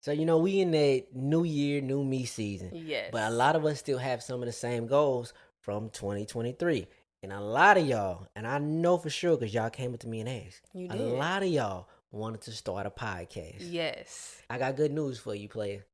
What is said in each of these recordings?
So, we in that new year, new me season. Yes. But a lot of us still have some of the same goals from 2023. And a lot of y'all, and I know for sure because y'all came up to me and asked. You did. A lot of y'all wanted to start a podcast. Yes. I got good news for you, player.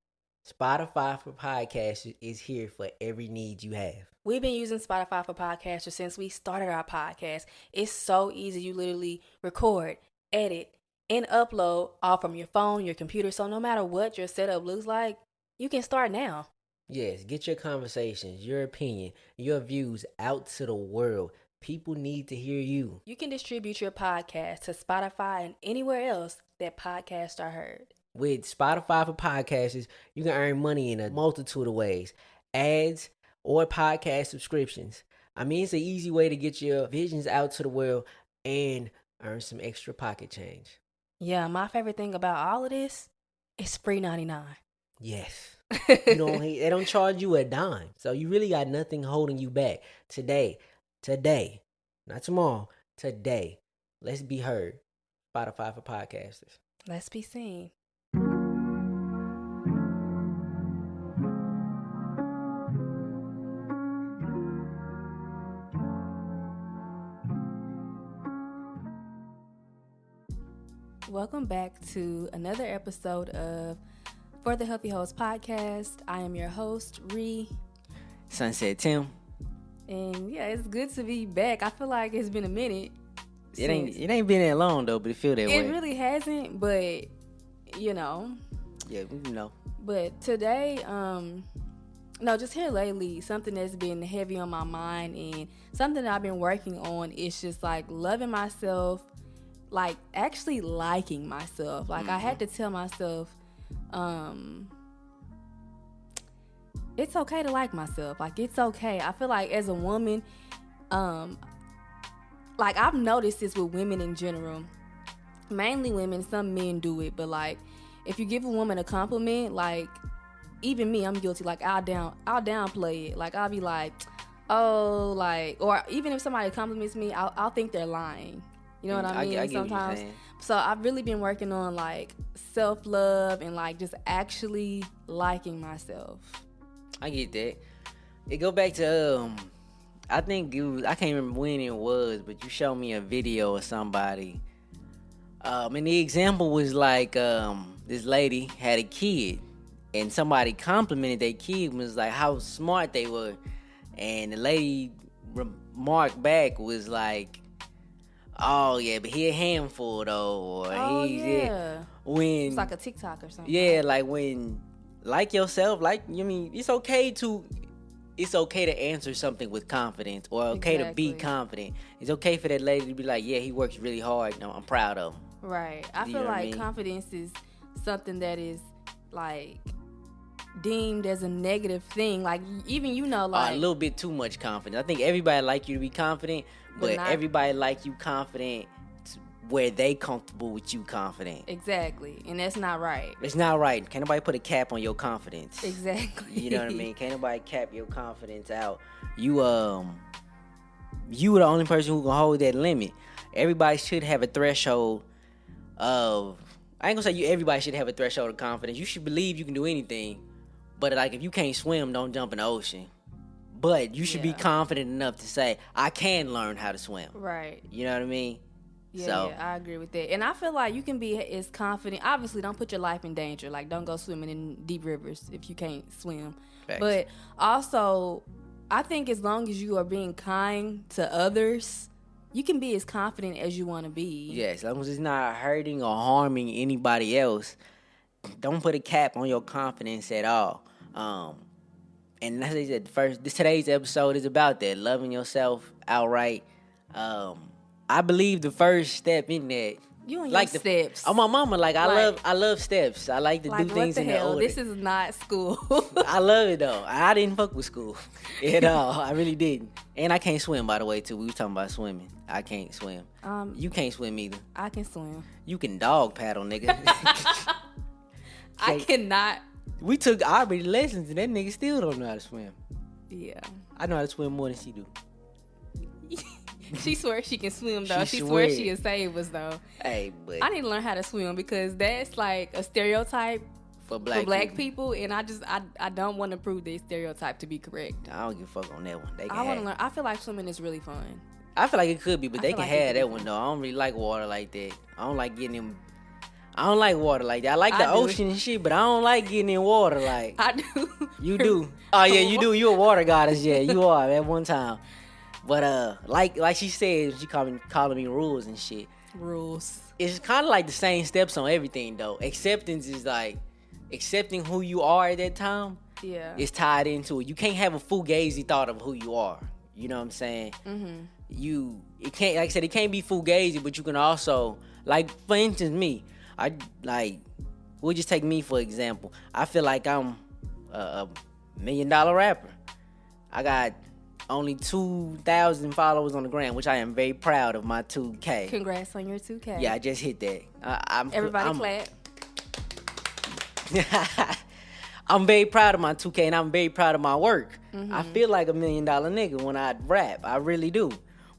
Spotify for podcasts is here for every need you have. We've been using Spotify for podcasters since we started our podcast. It's so easy. You literally record, edit, and upload all from your phone, your computer. So no matter what your setup looks like, you can start now. Yes, get your conversations, your opinion, your views out to the world. People need to hear you. You can distribute your podcast to Spotify and anywhere else that podcasts are heard. With Spotify for podcasters, you can earn money in a multitude of ways. Ads or podcast subscriptions. I mean, it's an easy way to get your visions out to the world and earn some extra pocket change. Yeah, my favorite thing about all of this is free 99. Yes. They don't charge you a dime. So you really got nothing holding you back. Today, not tomorrow, today. Let's be heard. Spotify for podcasters. Let's be seen. Welcome back to another episode of For the Healthy Host podcast. I am your host, Ree. Sunset Tim. And yeah, it's good to be back. I feel like it's been a minute. It ain't been that long though, but it feel that way. It really hasn't, but Yeah, But today, just here lately, something that's been heavy on my mind and something that I've been working on is just like loving myself, like actually liking myself. Like I had to tell myself, it's okay to like myself. Like it's okay. I feel like as a woman, like I've noticed this with women in general, mainly women, some men do it, but like if you give a woman a compliment, like even me, I'm guilty. Like I'll downplay it. Like I'll be like, oh, like, or even if somebody compliments me, I'll think they're lying. You know what I mean? I get sometimes. What you're saying. So I've really been working on like self-love and like just actually liking myself. I get that. It go back to I think I can't remember when it was, but you showed me a video of somebody. And the example was like this lady had a kid, and somebody complimented their kid and was like how smart they were, and the lady remarked back was like, oh yeah, but he a handful though, or when it's like a TikTok or something. Yeah, like when like yourself, like it's okay to answer something with confidence, or okay to be confident. It's okay for that lady to be like, yeah, he works really hard. No, I'm proud of him. Right. I feel like confidence is something that is like deemed as a negative thing. Like even like a little bit too much confidence. I think everybody like you to be confident, but everybody like you confident where they comfortable with you confident. Exactly. And that's not right. It's not right. Can't nobody put a cap on your confidence. Exactly. You know what I mean? Can't nobody cap your confidence out. You the only person who can hold that limit. Everybody should have a threshold of, I ain't gonna say everybody should have a threshold of confidence. You should believe you can do anything. But like if you can't swim, don't jump in the ocean. But you should be confident enough to say, I can learn how to swim. Right. You know what I mean? Yeah, I agree with that. And I feel like you can be as confident. Obviously, don't put your life in danger. Like, don't go swimming in deep rivers if you can't swim. Facts. But also, I think as long as you are being kind to others, you can be as confident as you want to be. Yeah, as long as it's not hurting or harming anybody else, don't put a cap on your confidence at all. And as I said, today's episode is about that, loving yourself outright. I believe the first step in that, you and like your steps. Oh, my mama, I love steps. I like to do things in the order. This is not school. I love it though. I didn't fuck with school at all. I really didn't. And I can't swim, by the way, too. We were talking about swimming. I can't swim. You can't swim either. I can swim. You can dog paddle, nigga. I cannot. We took Aubrey lessons and that nigga still don't know how to swim. Yeah. I know how to swim more than she do. She swears she can swim though. She swears she can save us though. Hey, but I need to learn how to swim because that's like a stereotype for black black people, and I don't want to prove their stereotype to be correct. I don't give a fuck on that one. They can I want to have. learn. I feel like swimming is really fun. I feel like it could be, but I they feel can like it have could be that fun. one though. I don't really like water like that. I don't like getting in. I don't like water like that. I like the I do. ocean and shit, but I don't like getting in water like. I do. You do. Oh yeah, you do. You a water goddess. Yeah, you are at one time. But like she said, she calling me rules and shit. Rules. It's kind of like the same steps on everything though. Acceptance is like accepting who you are at that time. Yeah. It's tied into it. You can't have a fugazi thought of who you are. You know what I'm saying? Mm-hmm. It can't, like I said, it can't be fugazi, but you can also, like, for instance, me, we'll just take me for example. I feel like I'm a $1 million rapper. I got only 2,000 followers on the gram, which I am very proud of my 2K. Congrats on your 2K. Yeah, I just hit that. Everybody clap. I'm very proud of my 2K, and I'm very proud of my work. Mm-hmm. I feel like $1 million nigga when I rap. I really do.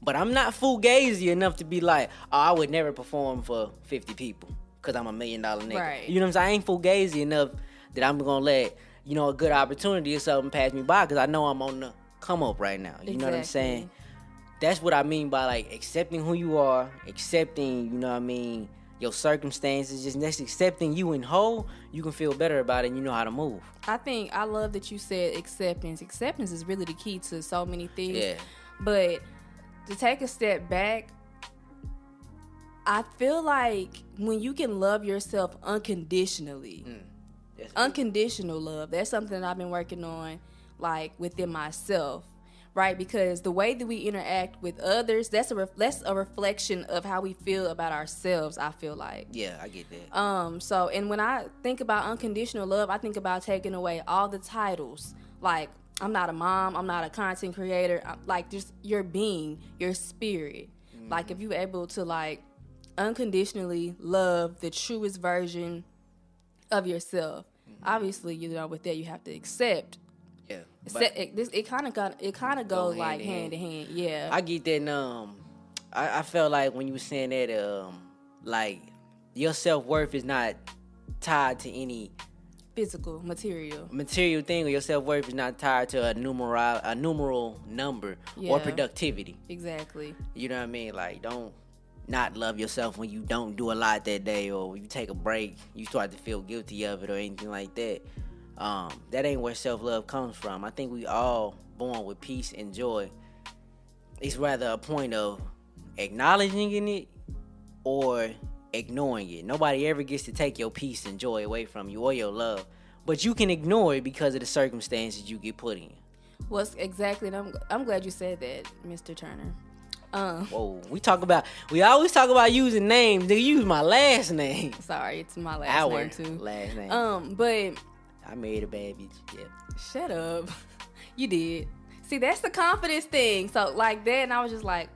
But I'm not fugazi enough to be like, oh, I would never perform for 50 people because I'm $1 million nigga. Right. You know what I'm saying? I ain't fugazi enough that I'm going to let, a good opportunity or something pass me by because I know I'm on the come up right now. You know what I'm saying? That's what I mean by, like, accepting who you are, accepting, you know what I mean, your circumstances, just accepting you in whole, you can feel better about it and you know how to move. I love that you said acceptance. Acceptance is really the key to so many things. Yeah. But to take a step back, I feel like when you can love yourself unconditionally, unconditional love, that's something that I've been working on, like, within myself. Right, because the way that we interact with others, that's a reflection of how we feel about ourselves, I feel like. Yeah, I get that. So, and when I think about unconditional love, I think about taking away all the titles. Like, I'm not a mom, I'm not a content creator. Like, just your being, your spirit. Mm-hmm. Like, if you're able to, like, unconditionally love the truest version of yourself, obviously, with that, you have to accept. Yeah, it kind of goes like hand in hand. Yeah, I get that. I felt like when you were saying that, like, your self-worth is not tied to any physical material thing, or your self-worth is not tied to a numeral number or productivity. Exactly. You know what I mean? Like, don't not love yourself when you don't do a lot that day, or you take a break, you start to feel guilty of it or anything like that. That ain't where self-love comes from. I think we all born with peace and joy. It's rather a point of acknowledging it or ignoring it. Nobody ever gets to take your peace and joy away from you or your love, but you can ignore it because of the circumstances you get put in. Well, exactly, and I'm glad you said that, Mr. Turner. Whoa, we always talk about using names. They use my last name. Sorry, it's my last name too. Last name. But I made a bad bitch. Yeah. Shut up. You did. See, that's the confidence thing. So, like that, and I was just like,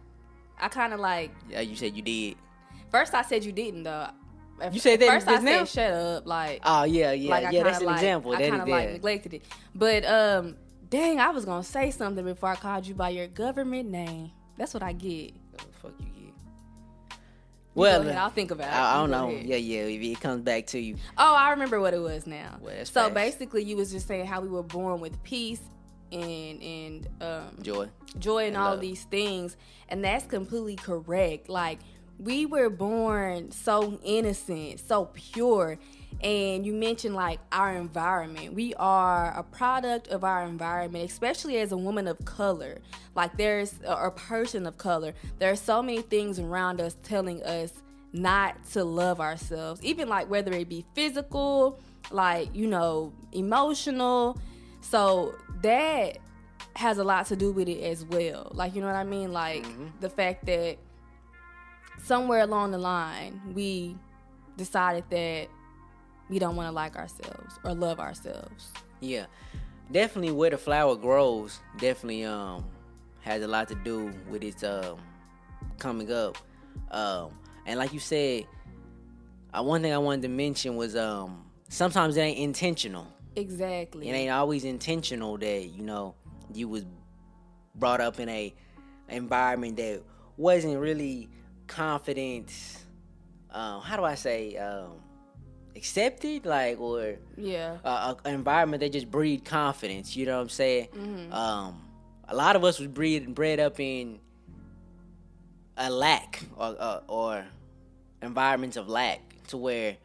I kind of like. Yeah, you said you did. First, I said you didn't though. You said that first. I now? said shut up. Like. Oh yeah. Like, yeah, that's an example. I kind of like neglected it. But dang, I was gonna say something before I called you by your government name. That's what I get. What the fuck you get? Well, go ahead, I'll think about it. I don't know. Yeah. If it comes back to you. Oh, I remember what it was now. Well, that's so fast. Basically, you was just saying how we were born with peace and joy and all love. These things, and that's completely correct. Like, we were born so innocent, so pure. And you mentioned, like, our environment. We are a product of our environment, especially as a woman of color. Like, there's a person of color. There are so many things around us telling us not to love ourselves. Even, like, whether it be physical, like, emotional. So that has a lot to do with it as well. Like, you know what I mean? Like, the fact that somewhere along the line, we decided that we don't want to like ourselves or love ourselves. Yeah, definitely where the flower grows definitely has a lot to do with its coming up. And like you said, one thing I wanted to mention was sometimes it ain't intentional. Exactly. It ain't always intentional that you was brought up in a environment that wasn't really confident. How do I say? accepted, like, or Yeah. an environment that just breed confidence. You know what I'm saying? A lot of us was bred up in a lack or environments of lack, to where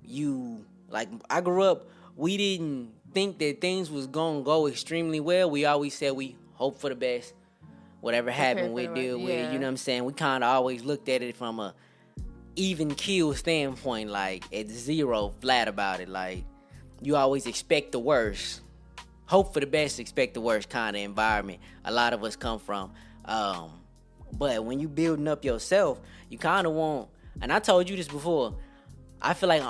you, like, I grew up, we didn't think that things was gonna go extremely well. We always said we hope for the best. Whatever happened, we deal with it. You know what I'm saying? We kind of always looked at it from a even keel standpoint, like at zero, flat about it. Like, you always expect the worst, hope for the best, expect the worst kind of environment a lot of us come from. But when you building up yourself, you kind of want, and I told you this before, I feel like I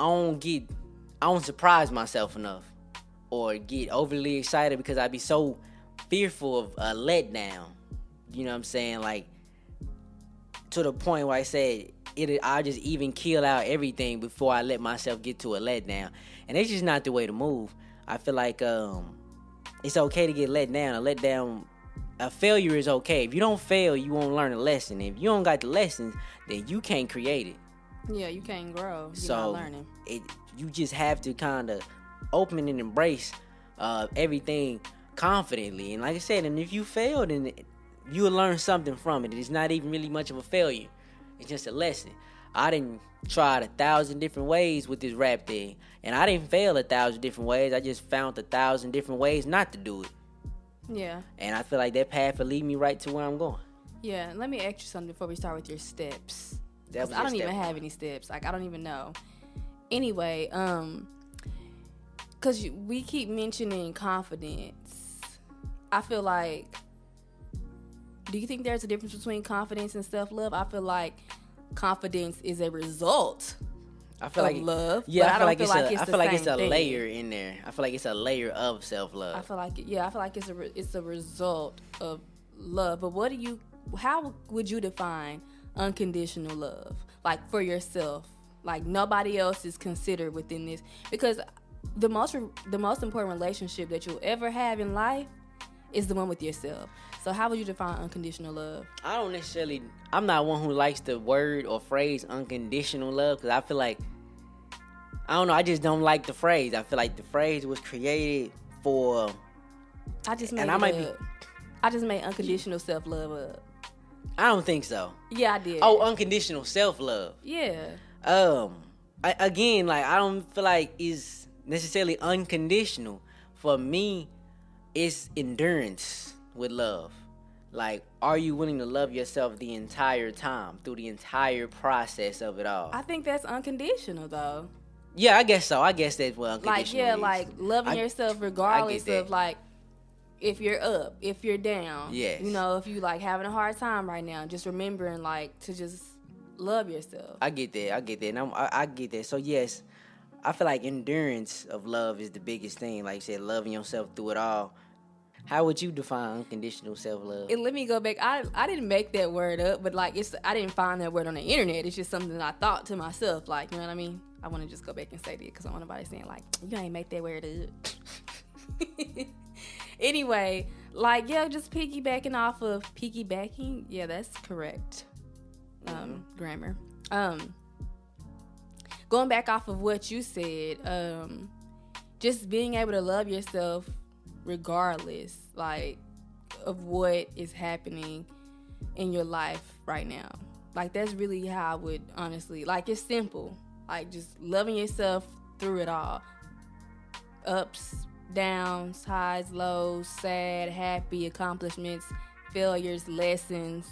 don't surprise myself enough or get overly excited, because I be so fearful of a letdown. You know what I'm saying? Like, to the point where I said I just even kill out everything before I let myself get to a letdown. And it's just not the way to move. I feel like it's okay to get let down. A failure is okay. If you don't fail, you won't learn a lesson. If you don't got the lessons, then you can't create it. Yeah, you can't grow. You're so not learning. You just have to kind of open and embrace everything confidently. And like I said, and if you fail, then you'll learn something from it. It's not even really much of a failure. It's just a lesson. I didn't try 1,000 different ways with this rap thing, and I didn't fail 1,000 different ways. I just found 1,000 different ways not to do it. Yeah. And I feel like that path will lead me right to where I'm going. Yeah. Let me ask you something before we start with your steps. I don't even have any steps. Like, I don't even know. Anyway, because we keep mentioning confidence. I feel like, do you think there's a difference between confidence and self-love? I feel like confidence is a result of love. Yeah, I feel like it's a layer in there. I feel like it's a layer of self-love. I feel like it's a result of love. But how would you define unconditional love, like, for yourself? Like, nobody else is considered within this, because the most important relationship that you'll ever have in life is the one with yourself. So how would you define unconditional love? I'm not one who likes the word or phrase unconditional love, because I feel like, I don't know, I just don't like the phrase. I feel like the phrase was created for, I just made unconditional self-love up. I don't think so. Yeah, I did. Oh, unconditional self-love. Yeah. I don't feel like it's necessarily unconditional. For me, it's endurance with love. Like, are you willing to love yourself the entire time, through the entire process of it all? I think that's unconditional, though. Yeah, I guess so. I guess that's what unconditional is. Like loving yourself regardless of, like, if you're up, if you're down. Yes. You know, if you, like, having a hard time right now, just remembering, like, to just love yourself. I get that. And I get that. So, yes, I feel like endurance of love is the biggest thing. Like you said, loving yourself through it all. How would you define unconditional self-love? Let me go back. I didn't make that word up, but, like, I didn't find that word on the internet. It's just something that I thought to myself. Like, you know what I mean? I want to just go back and say that, because I want nobody saying, like, you ain't make that word up. Anyway, like, yeah, just piggybacking. Yeah, that's correct. Grammar. Going back off of what you said, just being able to love yourself regardless, like, of what is happening in your life right now. Like, that's really how I would honestly, like, it's simple. Like, just loving yourself through it all. Ups, downs, highs, lows, sad, happy, accomplishments, failures, lessons,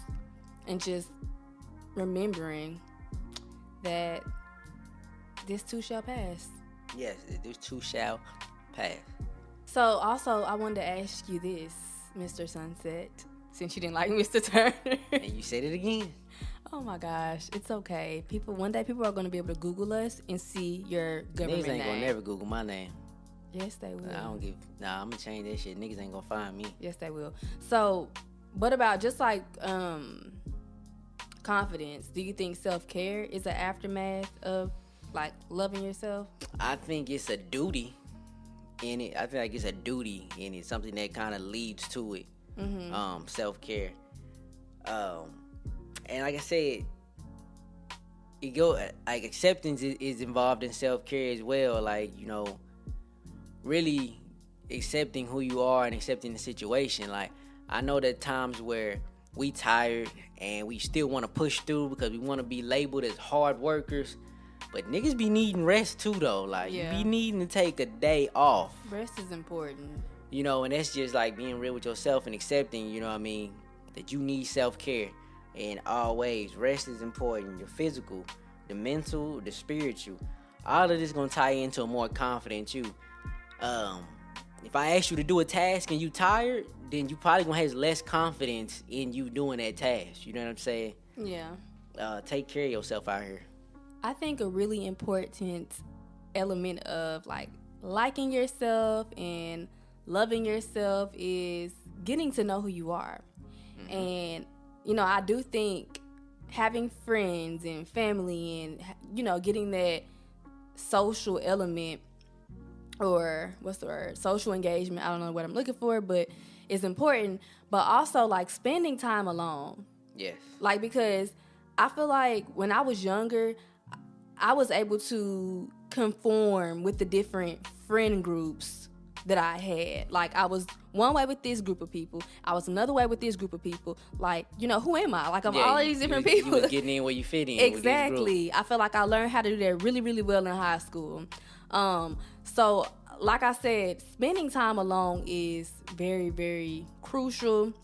and just remembering that this too shall pass. Yes, this too shall pass. So, also, I wanted to ask you this, Mr. Sunset, since you didn't like Mr. Turner. And you said it again. Oh my gosh, it's okay. One day people are going to be able to Google us and see your government name. Niggas ain't gonna never Google my name. Yes, they will. I'm gonna change that shit. Niggas ain't gonna find me. Yes, they will. So, what about just like confidence? Do you think self-care is an aftermath of, like, loving yourself? I think it's a duty in it. I feel like it's a duty in it. Something that kind of leads to it. Self-care. And like I said, it go like acceptance is involved in self-care as well. Like, really accepting who you are and accepting the situation. Like, I know that times where we tired and we still want to push through because we want to be labeled as hard workers, but niggas be needing rest too though. Like, you be needing to take a day off. Rest is important. And that's just like being real with yourself and accepting, that you need self-care in all ways. Rest is important. Your physical, the mental, the spiritual. All of this gonna tie into a more confident you. If I ask you to do a task and you tired, then you probably gonna have less confidence in you doing that task. You know what I'm saying? Yeah. Take care of yourself out here. I think a really important element of liking yourself and loving yourself is getting to know who you are. Mm-hmm. And I do think having friends and family and getting that social element, or what's the word, social engagement, I don't know what I'm looking for, but it's important. But also spending time alone. Yes. Because I feel like when I was younger, I was able to conform with the different friend groups that I had. I was one way with this group of people. I was another way with this group of people. Who am I? I'm all these different people. You was getting in where you fit in. Exactly. I feel like I learned how to do that really, really well in high school. So like I said, spending time alone is very, very crucial,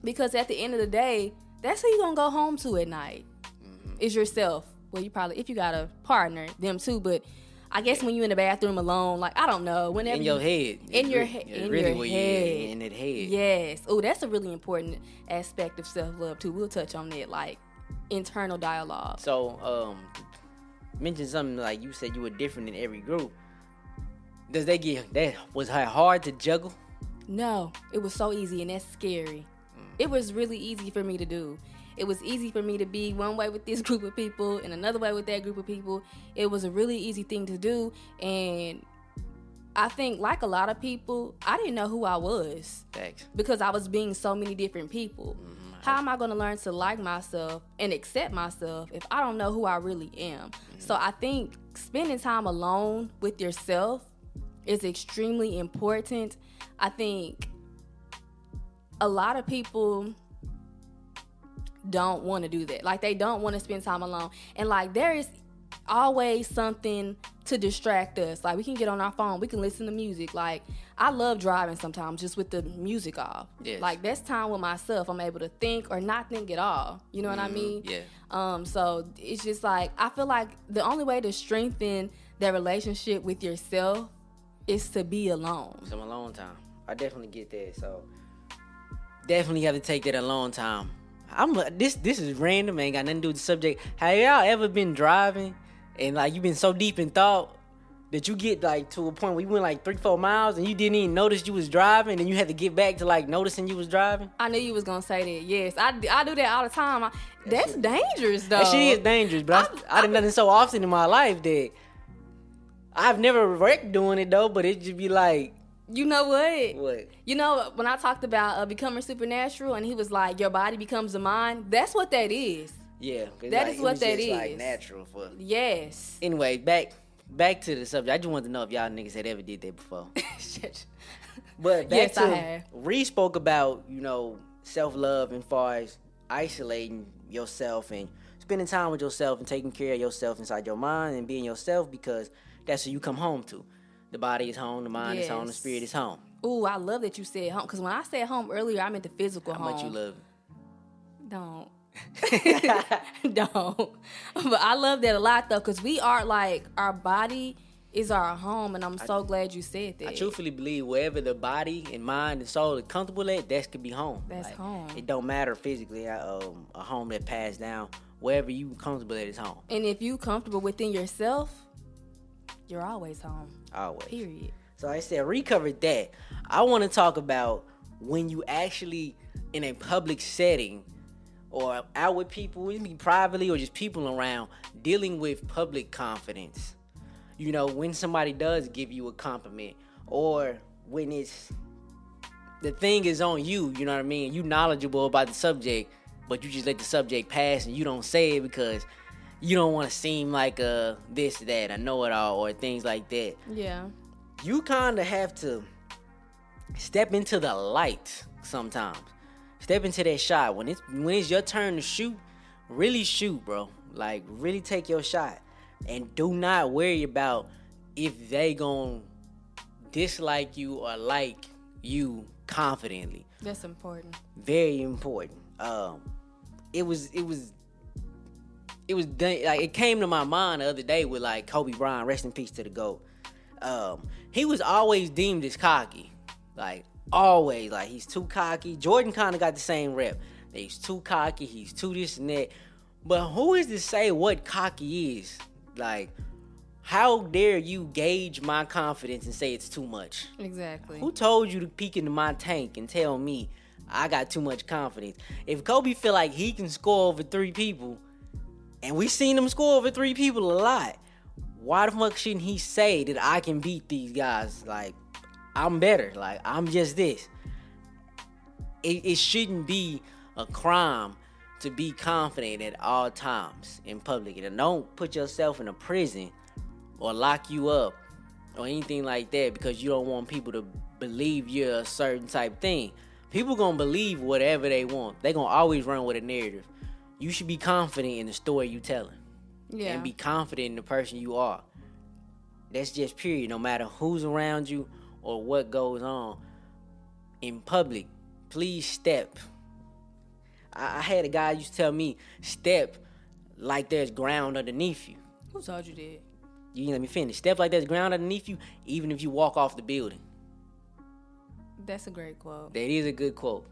because at the end of the day, that's who you're going to go home to at night. Mm-hmm. Is yourself. Well, you probably, if you got a partner, them too, but I guess when you're in the bathroom alone, I don't know, whenever in your head. In your head. In your head. In that head. Yes. Oh, that's a really important aspect of self-love too. We'll touch on that, internal dialogue. So, mention something like you said you were different in every group. Was that hard to juggle? No, it was so easy, and that's scary. It was really easy for me to do. It was easy for me to be one way with this group of people and another way with that group of people. It was a really easy thing to do. And I think, like a lot of people, I didn't know who I was. Thanks. Because I was being so many different people. Mm-hmm. How am I going to learn to like myself and accept myself if I don't know who I really am? Mm-hmm. So I think spending time alone with yourself is extremely important. I think a lot of people don't want to do that. They don't want to spend time alone. And there is always something to distract us. We can get on our phone, we can listen to music. I love driving sometimes just with the music off. Yes. That's time with myself. I'm able to think or not think at all. You know what I mean? Yeah. So it's just I feel like the only way to strengthen that relationship with yourself is to be alone. Some alone time. I definitely get that. So definitely have to take that alone time. This is random, ain't got nothing to do with the subject. Have y'all ever been driving and you've been so deep in thought that you get to a point where you went 3-4 miles and you didn't even notice you was driving, and you had to get back to noticing you was driving? I knew you was gonna say that. Yes, I do that all the time. That's dangerous though. That shit is dangerous, but I done nothing so often in my life that I've never wrecked doing it though. But it just be you know what? What? When I talked about becoming supernatural, and he was your body becomes a mind. That's what that is. Yeah, that is what that is. Natural for. Yes. Anyway, back to the subject. I just wanted to know if y'all niggas had ever did that before. But yes, I have. Ree spoke about self-love as far as isolating yourself and spending time with yourself and taking care of yourself inside your mind and being yourself, because that's who you come home to. The body is home, the mind is home, the spirit is home. Ooh, I love that you said home, because when I said home earlier, I meant the physical home. How much you love it? Don't. Don't. But I love that a lot, though, because we are our body is our home, and I'm so glad you said that. I truthfully believe wherever the body and mind and soul is comfortable at, that could be home. That's home. It don't matter physically. A home that passed down, wherever you comfortable at is home. And if you comfortable within yourself, you're always home. Always. Period. So I said, recovered that. I want to talk about when you actually in a public setting or out with people, it be privately or just people around, dealing with public confidence. When somebody does give you a compliment, or when the thing is on you, you know what I mean? You knowledgeable about the subject, but you just let the subject pass and you don't say it because you don't want to seem like this, that, a know-it-all, or things like that. Yeah. You kind of have to step into the light sometimes. Step into that shot. When it's your turn to shoot, really shoot, bro. Like, really take your shot. And do not worry about if they gon' dislike you or like you confidently. That's important. Very important. It was done, like, it came to my mind the other day with, like, Kobe Bryant, rest in peace to the GOAT. He was always deemed as cocky. Like, always. Like, he's too cocky. Jordan kind of got the same rep. He's too cocky. He's too this and that. But who is to say what cocky is? Like, how dare you gauge my confidence and say it's too much? Exactly. Who told you to peek into my tank and tell me I got too much confidence? If Kobe feel like he can score over 3 people, and we seen him score over 3 people a lot, why the fuck shouldn't he say that I can beat these guys? Like, I'm better. Like, I'm just this. It shouldn't be a crime to be confident at all times in public. And don't put yourself in a prison or lock you up or anything like that because you don't want people to believe you're a certain type thing. People gonna believe whatever they want. They gonna always run with a narrative. You should be confident in the story you telling. Yeah. And be confident in the person you are. That's just period. No matter who's around you or what goes on in public, please step. I had a guy used to tell me, step like there's ground underneath you. Who told you that? You can let me finish. Step like there's ground underneath you, even if you walk off the building. That's a great quote. That is a good quote.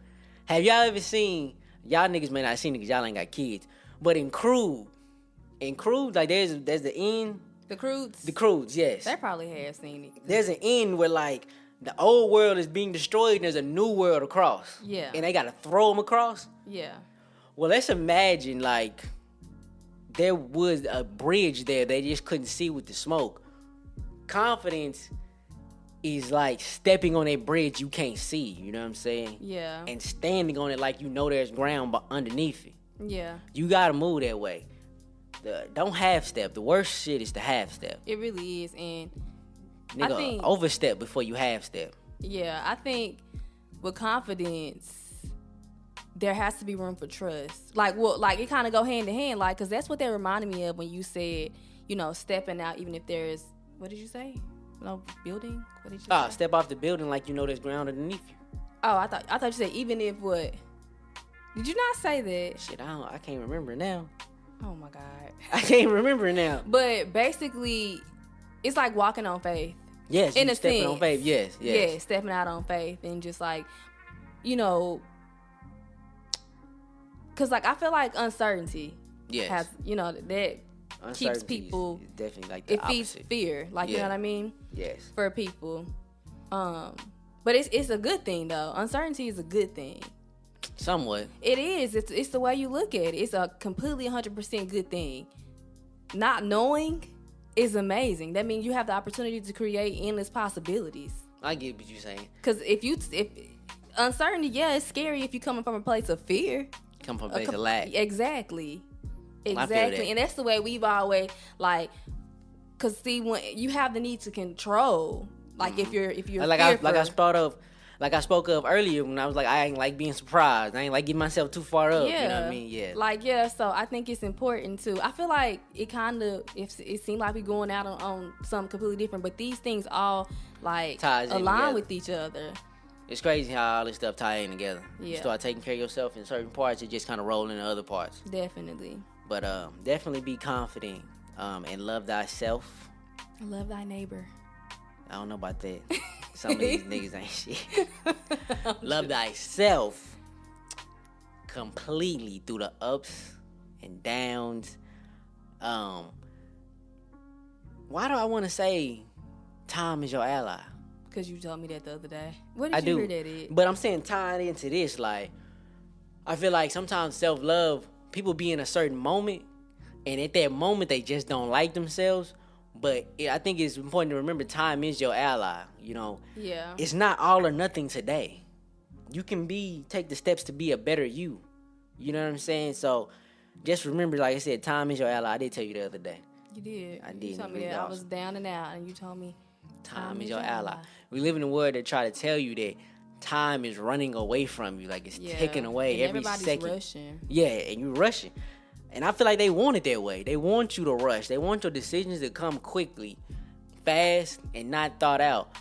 Have y'all ever seen, y'all niggas may not have seen it because y'all ain't got kids, but in Crude, like there's the end. The Crudes? The Crudes, yes. They probably have seen it. There's an end where, like, the old world is being destroyed and there's a new world across. Yeah. And they got to throw them across. Yeah. Well, let's imagine, like, there was a bridge there they just couldn't see with the smoke. Confidence is like stepping on a bridge you can't see, you know what I'm saying? Yeah. And standing on it like you know there's ground underneath it. Yeah. You got to move that way. Don't half step. The worst shit is the half step. It really is. And Nigga, I think, overstep before you half step. Yeah, I think with confidence, there has to be room for trust. Like, well, like it kind of go hand in hand, like, because that's what that reminded me of when you said, you know, stepping out, even if there's, what did you say? No building? What did you say? Step off the building like you know there's ground underneath you. Oh, I thought you said even if what? Did you not say that? Shit, I can't remember now. Oh my God. I can't remember now. But basically, it's like walking on faith. Yes, in a stepping sense. on faith. Yes. Yeah, stepping out on faith and just like, you know, because like I feel like uncertainty has, you know, that keeps people, definitely like the it feeds opposite. fear, like, you know what I mean? Yes. For people. But it's a good thing though. Uncertainty is a good thing. Somewhat. It is. It's the way you look at it. It's a completely 100% good thing. Not knowing is amazing. That means you have the opportunity to create endless possibilities. I get what you're saying. Because if uncertainty, yeah, it's scary if you're coming from a place of fear. Come from a place of lack. Exactly. That. And that's the way we've always, like, because see, when you have the need to control, like if you're like I spoke of earlier when I was like, I ain't like being surprised. I ain't like getting myself too far up. Yeah. You know what I mean? Yeah. Like, yeah, so I think it's important too. I feel like it kind of, it seemed like we're going out on something completely different, but these things all like align with each other. It's crazy how all this stuff tie in together. Yeah. You start taking care of yourself in certain parts, it just kind of roll into other parts. Definitely. But definitely be confident and love thyself. Love thy neighbor. I don't know about that. Some of these niggas ain't shit. Love thyself completely through the ups and downs. Why do I want to say time is your ally? Because you told me that the other day. What did you hear that is? But I'm saying tied into this, like, I feel like sometimes self-love, people be in a certain moment, and at that moment they just don't like themselves. But I think it's important to remember time is your ally, you know. Yeah. It's not all or nothing today. You can take the steps to be a better you. You know what I'm saying? So just remember, like I said, time is your ally. I did tell you the other day. You did. I did. You told me that I was down and out, and you told me time is your ally. We live in a world that try to tell you that time is running away from you, like it's ticking away and every everybody's second. Rushing. Yeah, and you're rushing. And I feel like they want it that way. They want you to rush. They want your decisions to come quickly, fast, and not thought out.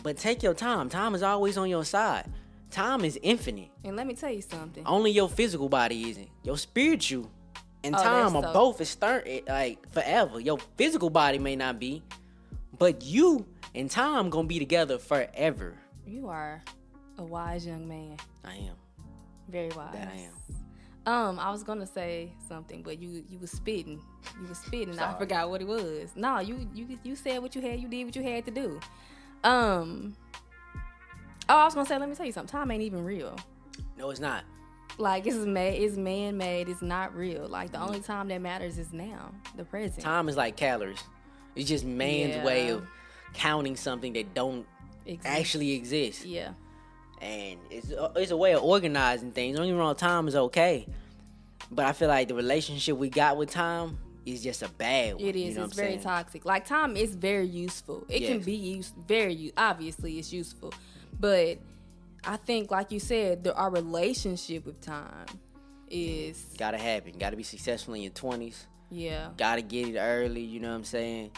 But take your time. Time is always on your side. Time is infinite. And let me tell you something. Only your physical body isn't. Your spiritual and time are both like forever. Your physical body may not be, but you and time gonna be together forever. You are a wise young man. I am. Very wise. That I am. I was gonna say something, but you was spitting. You was spitting. And I Sorry. forgot what it was. No, you said what you had. You did what you had to do. Oh, I was gonna say. Let me tell you something. Time ain't even real. No, it's not. Like it's man-made. It's not real. Like the only time that matters is now, the present. Time is like calories. It's just man's way of counting something that don't actually exist. Yeah. And it's a way of organizing things. Don't get me wrong, time is okay. But I feel like the relationship we got with time is just a bad one. It is. You know it's very saying? toxic. Like time is very useful. It can be used obviously it's useful. But I think, like you said, our relationship with time is gotta happen. Gotta be successful in your 20s. Yeah. Gotta get it early, you know what I'm saying?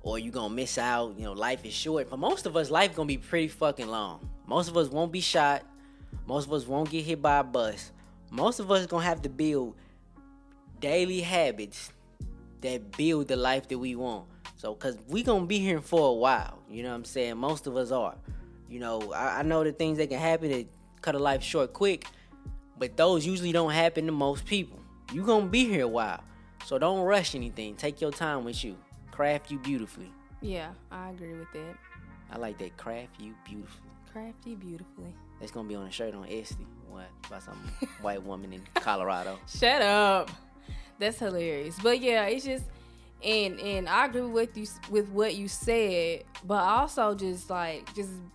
Or you gonna miss out. You know, life is short. For most of us, life gonna be pretty fucking long. Most of us won't be shot. Most of us won't get hit by a bus. Most of us gonna have to build daily habits that build the life that we want. So, cause we gonna be here for a while. You know what I'm saying? Most of us are. You know, I know the things that can happen that cut a life short quick, but those usually don't happen to most people. You gonna be here a while. So don't rush anything. Take your time with you. Craft you beautifully. Yeah, I agree with that. I like that. Craft you beautifully. Craft you beautifully. That's gonna be on a shirt on Etsy. What? By some white woman in Colorado. Shut up. That's hilarious. But yeah, it's just and I agree with what you said, but also just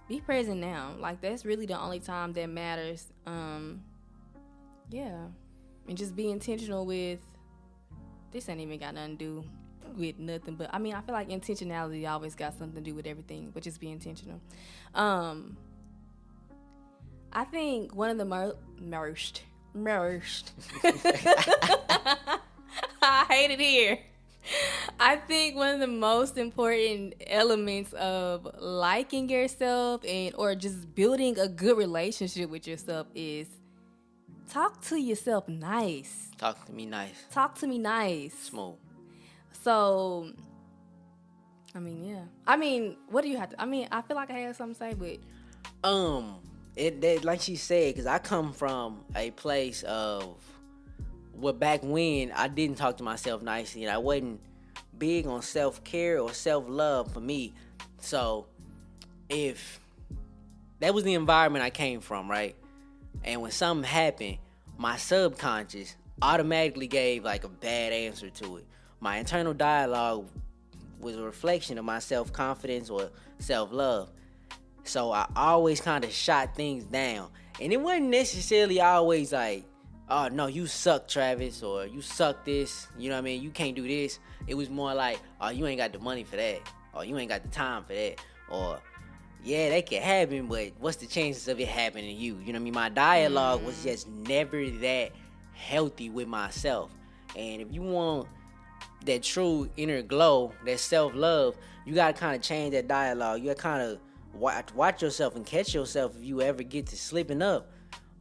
be present now. Like that's really the only time that matters. Yeah. And just be intentional with this ain't even got nothing to do with nothing, but I mean I feel like intentionality always got something to do with everything, but just be intentional. I think one of the most I hate it here. I think one of the most important elements of liking yourself or just building a good relationship with yourself is talk to yourself nice. Talk to me nice. Talk to me nice. Smooth. So, I mean, yeah. I mean, what do you have to? I mean, I feel like I had something to say, but like she said, because I come from a place of back when I didn't talk to myself nicely, and I wasn't big on self-care or self-love for me. So if that was the environment I came from, right? And when something happened, my subconscious automatically gave like a bad answer to it. My internal dialogue was a reflection of my self-confidence or self-love. So I always kind of shot things down. And it wasn't necessarily always like, oh, no, you suck, Travis, or you suck this, you know what I mean? You can't do this. It was more like, oh, you ain't got the money for that, or you ain't got the time for that, or, yeah, that could happen, but what's the chances of it happening to you? You know what I mean? My dialogue was just never that healthy with myself. And if you want that true inner glow, that self-love, you got to kind of change that dialogue. You got to kind of watch yourself and catch yourself if you ever get to slipping up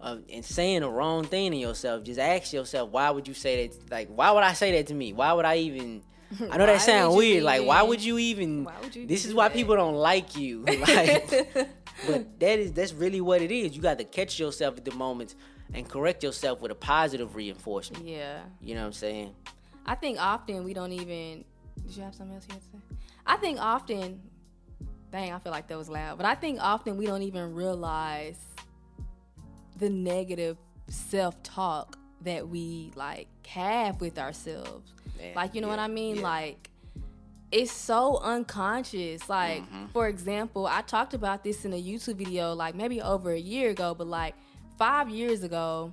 and saying the wrong thing to yourself. Just ask yourself, why would you say that? Like, why would I say that to me? Why would I even... I know that sounds weird. Like, why would you even... This is why people don't like you. Like, but that's really what it is. You got to catch yourself at the moments and correct yourself with a positive reinforcement. Yeah. You know what I'm saying? I think often we don't even... Did you have something else you had to say? I think often... Dang, I feel like that was loud. But I think often we don't even realize the negative self-talk that we, like, have with ourselves. Man, like, you know what I mean? Yeah. Like, it's so unconscious. Like, for example, I talked about this in a YouTube video, like, maybe over a year ago. But, like, 5 years ago,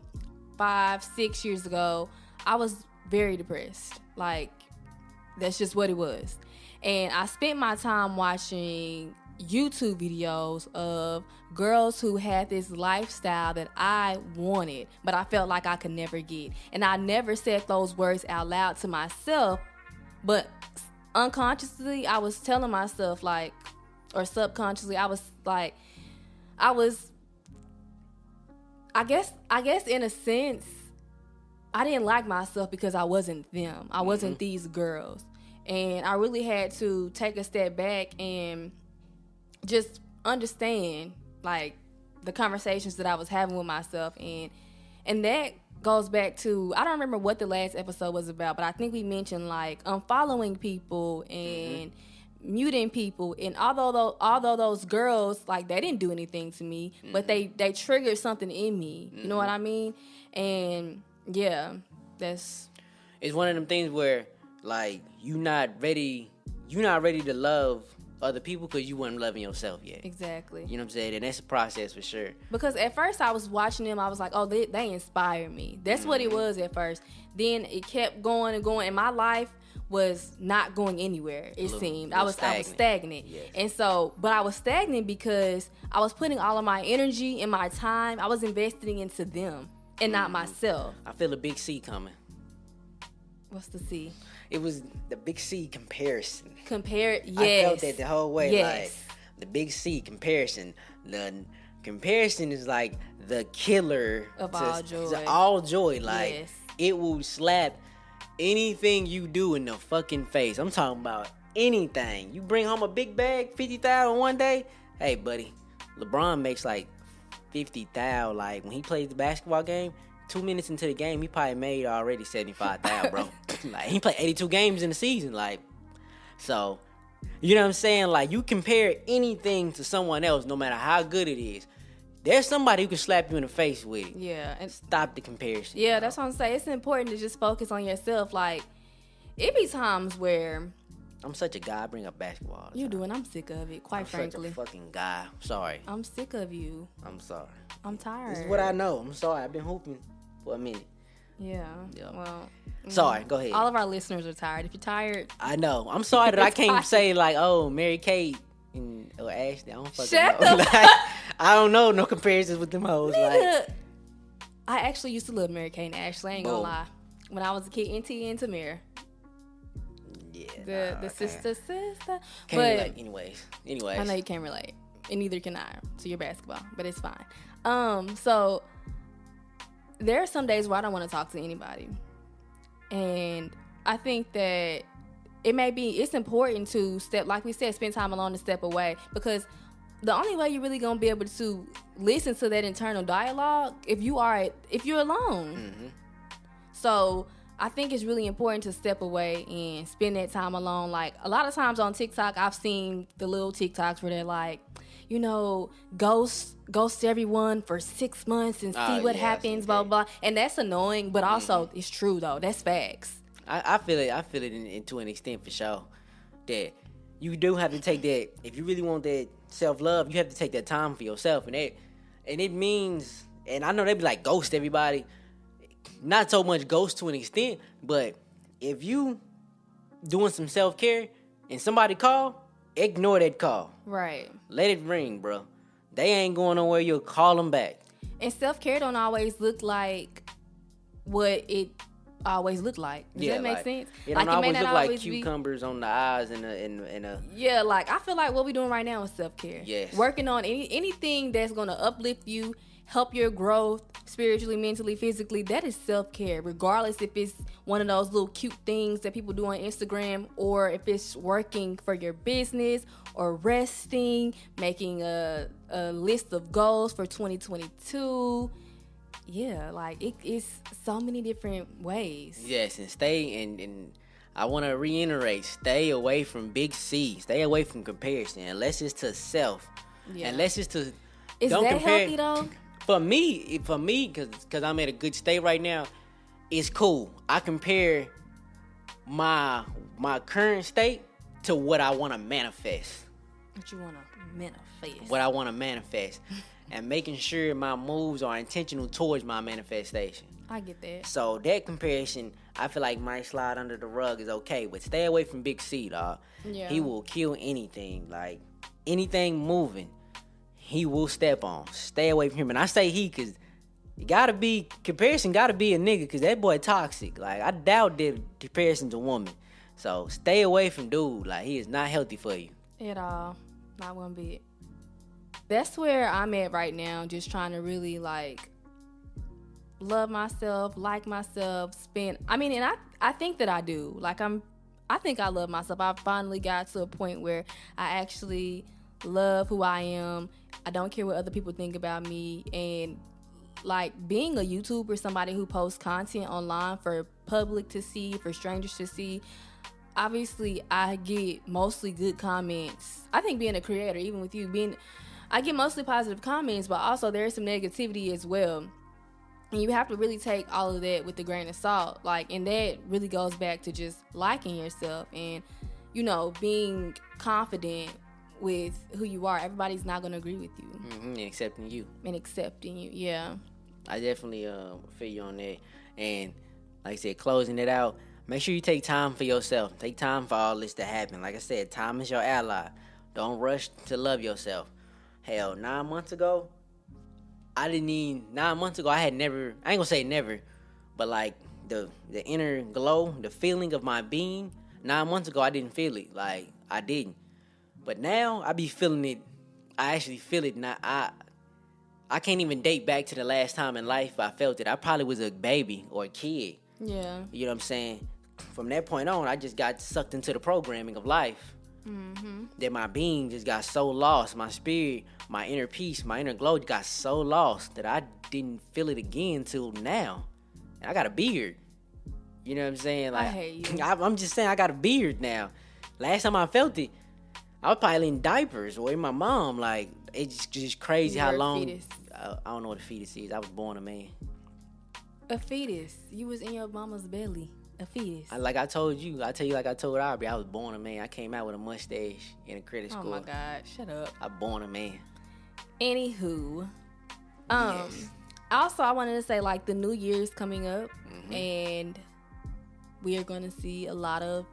5-6 years ago, I was very depressed. Like, that's just what it was. And I spent my time watching YouTube videos of girls who had this lifestyle that I wanted, but I felt like I could never get. And I never said those words out loud to myself, but unconsciously I was telling myself, like, or subconsciously I was like, I guess in a sense I didn't like myself because I wasn't them. I wasn't these girls. And I really had to take a step back and just understand, like, the conversations that I was having with myself. And that goes back to, I don't remember what the last episode was about, but I think we mentioned, like, unfollowing people and muting people. And although those girls, like, they didn't do anything to me, but they triggered something in me. You know what I mean? And yeah, it's one of them things where, like, you're not ready to love other people because you weren't loving yourself yet. Exactly. You know what I'm saying? And that's a process for sure. Because at first I was watching them, I was like, oh, they inspire me. That's what it was at first. Then it kept going and going, and my life was not going anywhere, it seemed. I was stagnant. Yes. And so, but I was stagnant because I was putting all of my energy and my time, I was investing into them and not myself. I feel a big C coming. What's the C? It was the big C, comparison. Yes. I felt that the whole way. Yes. Like, the big C, comparison. The comparison is like the killer of all joy. All joy. Like, yes. It will slap anything you do in the fucking face. I'm talking about anything. You bring home a big bag, 50,000 one day. Hey, buddy, LeBron makes like 50,000. Like, when he plays the basketball game, 2 minutes into the game, he probably made already 75,000, bro. Like, he played 82 games in the season, like, so, you know what I'm saying? Like, you compare anything to someone else, no matter how good it is, there's somebody who can slap you in the face with it. Yeah, and stop the comparison. Yeah, that's what I'm saying. It's important to just focus on yourself. Like, it be times where I'm such a guy. I bring up basketball. You do, and I'm sick of it. Quite frankly, such a fucking guy. Sorry. I'm sick of you. I'm sorry. I'm tired. This is what I know. I'm sorry. I've been hooping for a minute. Yeah. Well. Sorry. Go ahead. All of our listeners are tired. If you're tired, I know. I'm sorry that I can't say like, oh, Mary Kate or Ashley. I don't fucking know. Like, I don't know. No comparisons with them hoes. Like, I actually used to love Mary Kate and Ashley. I ain't gonna lie. When I was a kid, NT and Tamir. Yeah. The sister. Can't but relate. Anyways. I know you can't relate, and neither can I to your basketball, but it's fine. So there are some days where I don't want to talk to anybody, and I think that it's important to step, like we said, spend time alone and step away, because the only way you're really gonna be able to listen to that internal dialogue if you're alone. Mm-hmm. So I think it's really important to step away and spend that time alone. Like, a lot of times on TikTok, I've seen the little TikToks where they're like, ghost everyone for 6 months and see what happens, blah, blah, blah. And that's annoying, but also it's true, though. That's facts. I feel it to an extent, for sure, that you do have to take that. If you really want that self-love, you have to take that time for yourself. And it means, and I know they be like, ghost everybody. Not so much ghost to an extent, but if you doing some self-care and somebody call, ignore that call. Right. Let it ring, bro. They ain't going nowhere. You'll call them back. And self-care don't always look like what it always looked like. Does that make sense? It don't always look like cucumbers on the eyes and a. Yeah, like, I feel like what we're doing right now is self-care. Yes. Working on anything that's going to uplift you, help your growth spiritually, mentally, physically. That is self-care, regardless if it's one of those little cute things that people do on Instagram, or if it's working for your business, or resting, making a list of goals for 2022. Yeah, like, it's so many different ways. Yes, and and I want to reiterate, stay away from big C. Stay away from comparison, unless it's to self. Yeah. Unless it's to... Is don't that compare, healthy, though? For me, because I'm at a good state right now, it's cool. I compare my current state to what I want to manifest. What you want to manifest. what I want to manifest, and making sure my moves are intentional towards my manifestation. I get that. So that comparison, I feel like might slide under the rug is okay, but stay away from Big C, dog. Yeah. He will kill anything, like anything moving, he will step on. Stay away from him. And I say he because comparison gotta be a nigga because that boy toxic. Like, I doubt that comparison's a woman. So stay away from dude. Like, he is not healthy for you. At all. Not one bit. That's where I'm at right now, just trying to really, like, love myself, like myself, and I think that I do. Like, I think I love myself. I finally got to a point where I actually love who I am. I don't care what other people think about me. And, like, being a YouTuber, somebody who posts content online for public to see, for strangers to see, obviously I get mostly good comments. I think being a creator, even with you, I get mostly positive comments, but also there's some negativity as well. And you have to really take all of that with a grain of salt. Like, and that really goes back to just liking yourself and, being confident with who you are. Everybody's not going to agree with you. And accepting you. Yeah. I definitely feel you on that. And like I said, closing it out, make sure you take time for yourself. Take time for all this to happen. Like I said, time is your ally. Don't rush to love yourself. Hell, 9 months ago, I ain't gonna say never, but like the inner glow, the feeling of my being, 9 months ago, I didn't feel it. Like, I didn't. But now, I be feeling it. I actually feel it. Now, I can't even date back to the last time in life I felt it. I probably was a baby or a kid. Yeah. You know what I'm saying? From that point on, I just got sucked into the programming of life. Mm-hmm. That my being just got so lost. My spirit, my inner peace, my inner glow got so lost that I didn't feel it again till now. And I got a beard. You know what I'm saying? Like, I hate you. I'm just saying I got a beard now. Last time I felt it, I was probably in diapers or with my mom. Like, it's just crazy how long. Fetus. I don't know what a fetus is. I was born a man. A fetus. You was in your mama's belly. A fetus. I told you. I tell you like I told Aubrey. I was born a man. I came out with a mustache in a credit school. Oh my God! Shut up. I born a man. Anywho, Yes. also I wanted to say, like, the new year's coming up, and we are going to see a lot of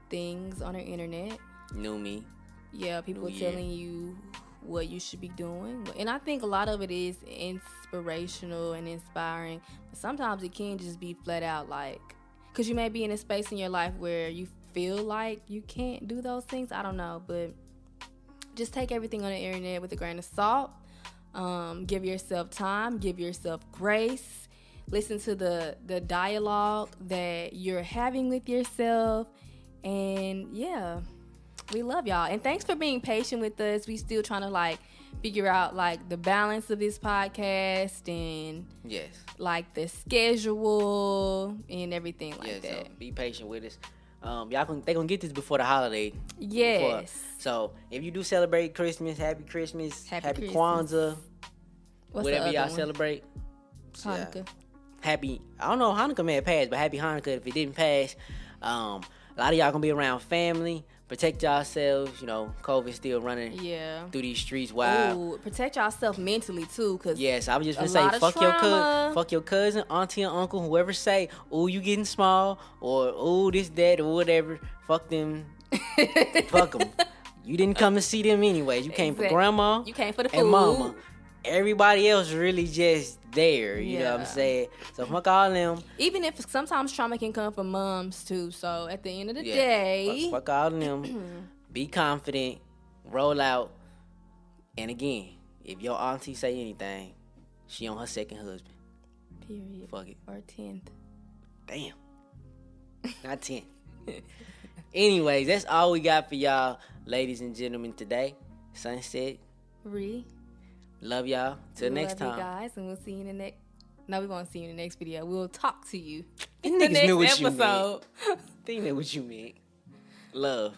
things on the internet. New me. Yeah, people New year. telling you what you should be doing, and I think a lot of it is inspirational and inspiring. But sometimes it can just be flat out, like, because you may be in a space in your life where you feel like you can't do those things. I don't know, but just take everything on the internet with a grain of salt. Give yourself time. Give yourself grace. Listen to the dialogue that you're having with yourself. And, yeah, we love y'all. And thanks for being patient with us. We still trying to, like, figure out, like, the balance of this podcast and Yes. like the schedule and everything like that. So be patient with us. They gonna get this before the holiday. Yes. So if you do celebrate Christmas, happy Christmas, happy Christmas. Kwanzaa, What's whatever the y'all other one? celebrate. Hanukkah. Happy. I don't know. Hanukkah may have passed, but happy Hanukkah if it didn't pass. A lot of y'all gonna be around family. Protect yourselves. You know, COVID still running Yeah. through these streets wild. Ooh, protect yourself mentally too, cause Yes, I was just a gonna say, lot of fuck your cousin, auntie, and uncle, whoever say, "Ooh, you getting small," or "Ooh, this, that," or whatever. Fuck them. Fuck them. You didn't come to see them anyways. You came for Exactly. grandma. You came for the food. And mama. Everybody else really just there. You know what I'm Yeah. saying? So fuck all them. Even if sometimes trauma can come from moms too. So at the end of the Yeah. day, Fuck all them. Be confident. Roll out. And again, if your auntie say anything, she on her second husband. period. Fuck it. Or 10th. Damn. Not 10. Anyways, that's all we got for y'all, ladies and gentlemen, today. Sunset. Love y'all. Till next Love time. you guys, and we'll see you in the next. No, we won't see you in the next video. We'll talk to you These in the niggas knew next what you meant. episode. They know what you meant. Love.